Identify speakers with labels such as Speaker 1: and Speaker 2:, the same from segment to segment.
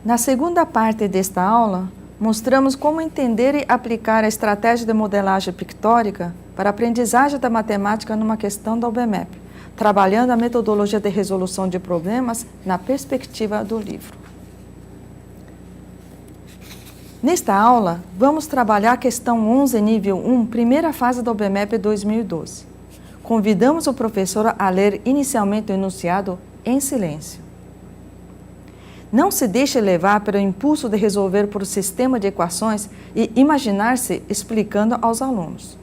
Speaker 1: Na segunda parte desta aula, mostramos como entender e aplicar a estratégia de modelagem pictórica para a aprendizagem da matemática numa questão da UBMEP, trabalhando a metodologia de resolução de problemas na perspectiva do livro. Nesta aula, vamos trabalhar a questão 11, nível 1, primeira fase da UBMEP 2012. Convidamos o professor a ler inicialmente o enunciado em silêncio. Não se deixe levar pelo impulso de resolver por sistema de equações e imaginar-se explicando aos alunos.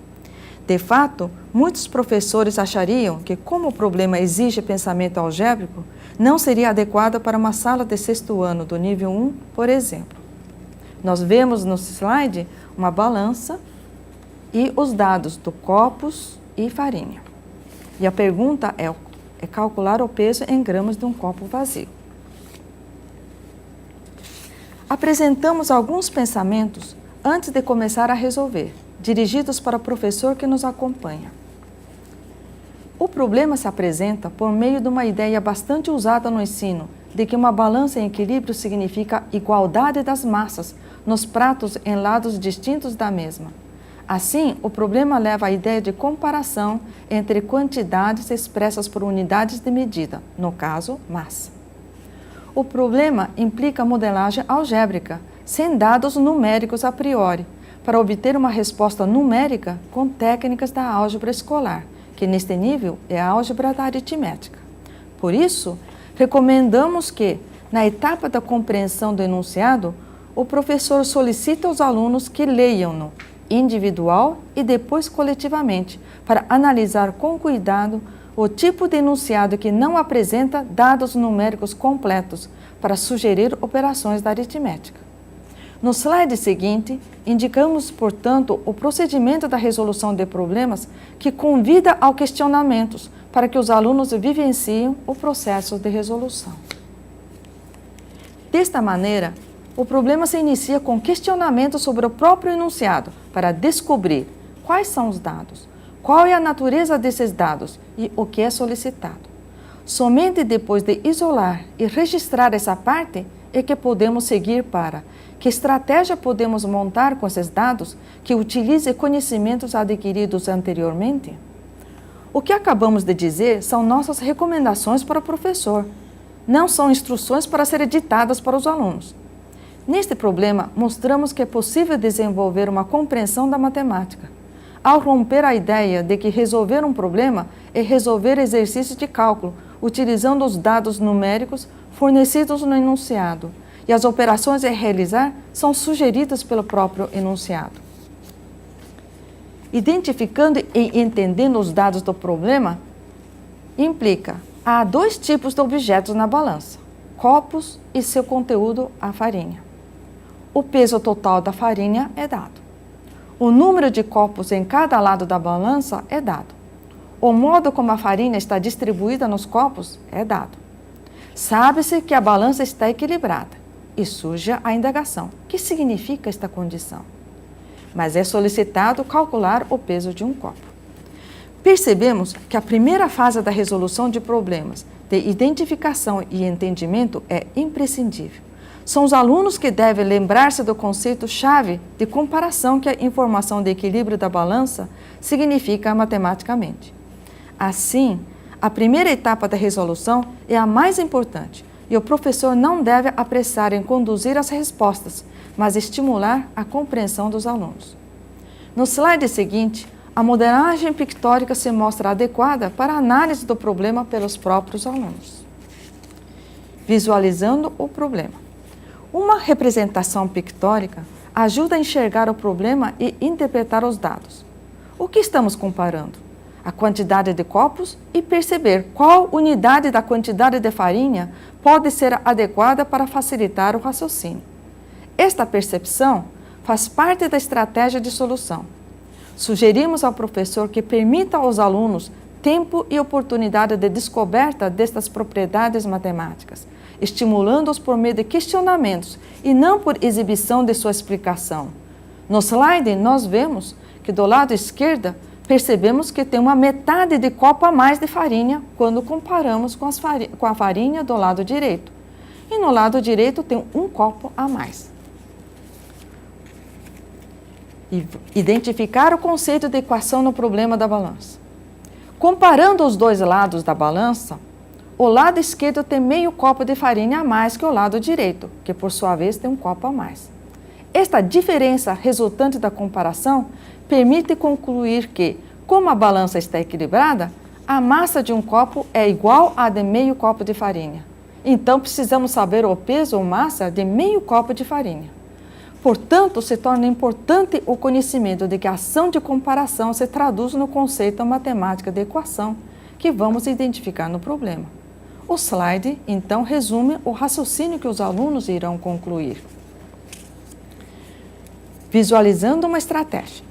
Speaker 1: De fato, muitos professores achariam que, como o problema exige pensamento algébrico, não seria adequado para uma sala de sexto ano do nível 1, por exemplo. Nós vemos no slide uma balança e os dados do copos e farinha. E a pergunta é calcular o peso em gramas de um copo vazio. Apresentamos alguns pensamentos antes de começar a resolver, dirigidos para o professor que nos acompanha. O problema se apresenta por meio de uma ideia bastante usada no ensino, de que uma balança em equilíbrio significa igualdade das massas nos pratos em lados distintos da mesma. Assim, o problema leva à ideia de comparação entre quantidades expressas por unidades de medida, no caso, massa. O problema implica modelagem algébrica, sem dados numéricos a priori, para obter uma resposta numérica com técnicas da álgebra escolar, que neste nível é a álgebra da aritmética. Por isso, recomendamos que, na etapa da compreensão do enunciado, o professor solicite aos alunos que leiam-no individual e depois coletivamente, para analisar com cuidado o tipo de enunciado que não apresenta dados numéricos completos para sugerir operações da aritmética. No slide seguinte, indicamos, portanto, o procedimento da resolução de problemas que convida ao questionamentos para que os alunos vivenciem o processo de resolução. Desta maneira, o problema se inicia com questionamento sobre o próprio enunciado para descobrir quais são os dados, qual é a natureza desses dados e o que é solicitado. Somente depois de isolar e registrar essa parte é que podemos seguir para que estratégia podemos montar com esses dados que utilize conhecimentos adquiridos anteriormente. O que acabamos de dizer são nossas recomendações para o professor, não são instruções para serem ditadas para os alunos. Neste problema, mostramos que é possível desenvolver uma compreensão da matemática, ao romper a ideia de que resolver um problema é resolver exercícios de cálculo, utilizando os dados numéricos fornecidos no enunciado, e as operações a realizar são sugeridas pelo próprio enunciado. Identificando e entendendo os dados do problema implica há dois tipos de objetos na balança, copos e seu conteúdo, a farinha. O peso total da farinha é dado. O número de copos em cada lado da balança é dado. O modo como a farinha está distribuída nos copos é dado. Sabe-se que a balança está equilibrada e surge a indagação. O que significa esta condição? Mas é solicitado calcular o peso de um copo. Percebemos que a primeira fase da resolução de problemas de identificação e entendimento é imprescindível. São os alunos que devem lembrar-se do conceito-chave de comparação que a informação de equilíbrio da balança significa matematicamente. Assim, a primeira etapa da resolução é a mais importante e o professor não deve apressar em conduzir as respostas, mas estimular a compreensão dos alunos. No slide seguinte, a modelagem pictórica se mostra adequada para a análise do problema pelos próprios alunos. Visualizando o problema. Uma representação pictórica ajuda a enxergar o problema e interpretar os dados. O que estamos comparando? A quantidade de copos e perceber qual unidade da quantidade de farinha pode ser adequada para facilitar o raciocínio. Esta percepção faz parte da estratégia de solução. Sugerimos ao professor que permita aos alunos tempo e oportunidade de descoberta destas propriedades matemáticas, estimulando-os por meio de questionamentos e não por exibição de sua explicação. No slide, nós vemos que do lado esquerdo percebemos que tem uma metade de copo a mais de farinha quando comparamos com a farinha do lado direito. e no lado direito tem um copo a mais. E identificar o conceito de equação no problema da balança. Comparando os dois lados da balança, o lado esquerdo tem meio copo de farinha a mais que o lado direito, que por sua vez tem um copo a mais. Esta diferença resultante da comparação permite concluir que, como a balança está equilibrada, a massa de um copo é igual à de meio copo de farinha. Então, precisamos saber o peso ou massa de meio copo de farinha. Portanto, se torna importante o conhecimento de que a ação de comparação se traduz no conceito matemático de equação, que vamos identificar no problema. O slide, então, resume o raciocínio que os alunos irão concluir. Visualizando uma estratégia.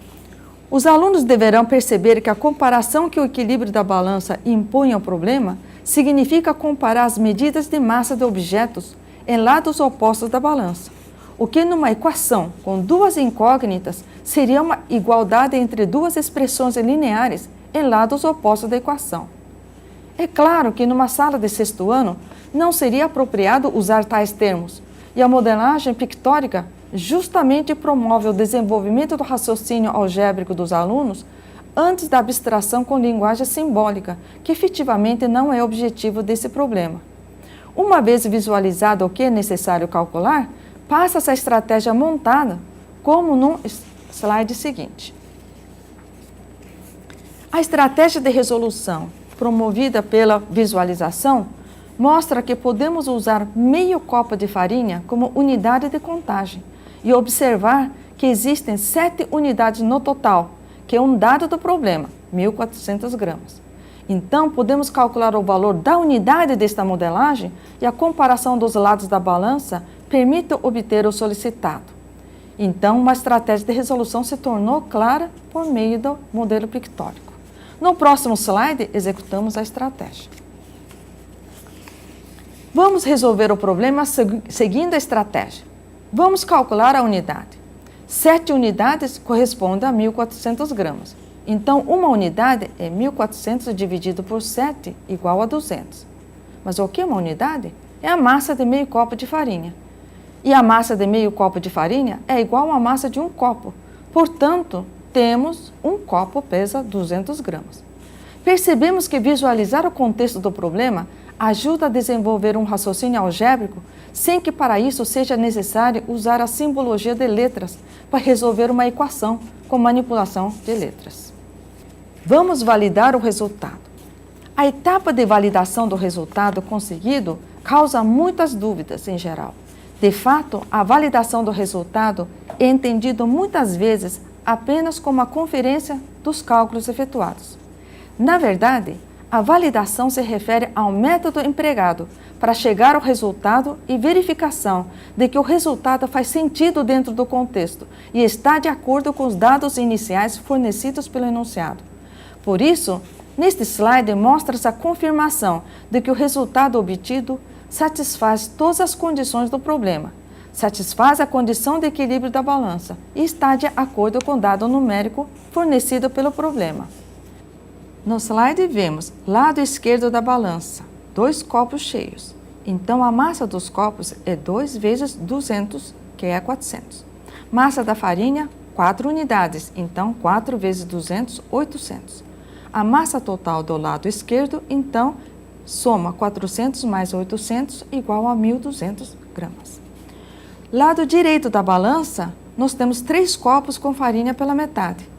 Speaker 1: Os alunos deverão perceber que a comparação que o equilíbrio da balança impõe ao problema significa comparar as medidas de massa de objetos em lados opostos da balança, o que numa equação com duas incógnitas seria uma igualdade entre duas expressões lineares em lados opostos da equação. É claro que numa sala de sexto ano não seria apropriado usar tais termos, e a modelagem pictórica justamente promove o desenvolvimento do raciocínio algébrico dos alunos antes da abstração com linguagem simbólica, que efetivamente não é objetivo desse problema. Uma vez visualizado o que é necessário calcular, passa-se a estratégia montada, como no slide seguinte. A estratégia de resolução promovida pela visualização mostra que podemos usar meio copo de farinha como unidade de contagem e observar que existem 7 unidades no total, que é um dado do problema, 1.400 gramas. Então, podemos calcular o valor da unidade desta modelagem e a comparação dos lados da balança permite obter o solicitado. Então, uma estratégia de resolução se tornou clara por meio do modelo pictórico. No próximo slide, executamos a estratégia. Vamos resolver o problema seguindo a estratégia. Vamos calcular a unidade. 7 unidades correspondem a 1.400 gramas. Então, uma unidade é 1.400 dividido por 7 igual a 200. Mas o que é uma unidade? É a massa de meio copo de farinha. E a massa de meio copo de farinha é igual à massa de um copo. Portanto, temos um copo pesa 200 gramas. Percebemos que visualizar o contexto do problema ajuda a desenvolver um raciocínio algébrico sem que para isso seja necessário usar a simbologia de letras para resolver uma equação com manipulação de letras. Vamos validar o resultado. A etapa de validação do resultado conseguido causa muitas dúvidas em geral. De fato, a validação do resultado é entendido muitas vezes apenas como a conferência dos cálculos efetuados. Na verdade, a validação se refere ao método empregado para chegar ao resultado e verificação de que o resultado faz sentido dentro do contexto e está de acordo com os dados iniciais fornecidos pelo enunciado. Por isso, neste slide mostra-se a confirmação de que o resultado obtido satisfaz todas as condições do problema, satisfaz a condição de equilíbrio da balança e está de acordo com o dado numérico fornecido pelo problema. No slide vemos lado esquerdo da balança, 2 copos cheios. Então, a massa dos copos é 2 vezes 200, que é 400. Massa da farinha, 4 unidades. Então, 4 vezes 200, 800. A massa total do lado esquerdo, então, soma 400 mais 800 igual a 1.200 gramas. Lado direito da balança, nós temos 3 copos com farinha pela metade.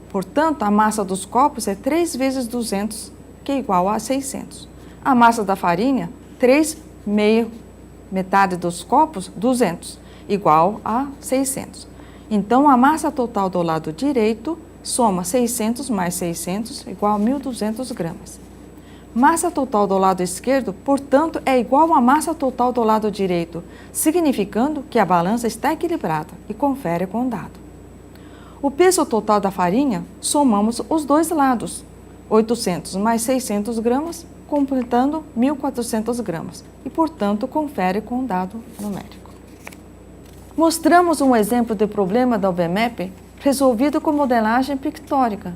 Speaker 1: Portanto, a massa dos copos é 3 vezes 200, que é igual a 600. A massa da farinha, 3 metade dos copos, 200, igual a 600. Então, a massa total do lado direito soma 600 mais 600, igual a 1.200 gramas. Massa total do lado esquerdo, portanto, é igual à massa total do lado direito, significando que a balança está equilibrada e confere com o dado. O peso total da farinha, somamos os dois lados, 800 mais 600 gramas, completando 1.400 gramas, e, portanto, confere com o dado numérico. Mostramos um exemplo de problema da UBMEP resolvido com modelagem pictórica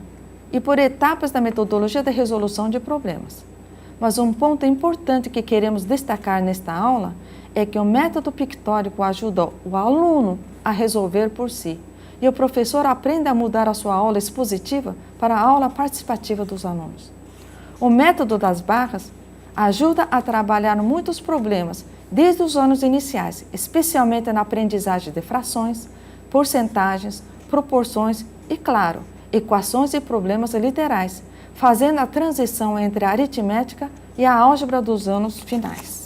Speaker 1: e por etapas da metodologia de resolução de problemas. Mas um ponto importante que queremos destacar nesta aula é que o método pictórico ajuda o aluno a resolver por si e o professor aprende a mudar a sua aula expositiva para a aula participativa dos alunos. O método das barras ajuda a trabalhar muitos problemas desde os anos iniciais, especialmente na aprendizagem de frações, porcentagens, proporções e, claro, equações e problemas literais, fazendo a transição entre a aritmética e a álgebra dos anos finais.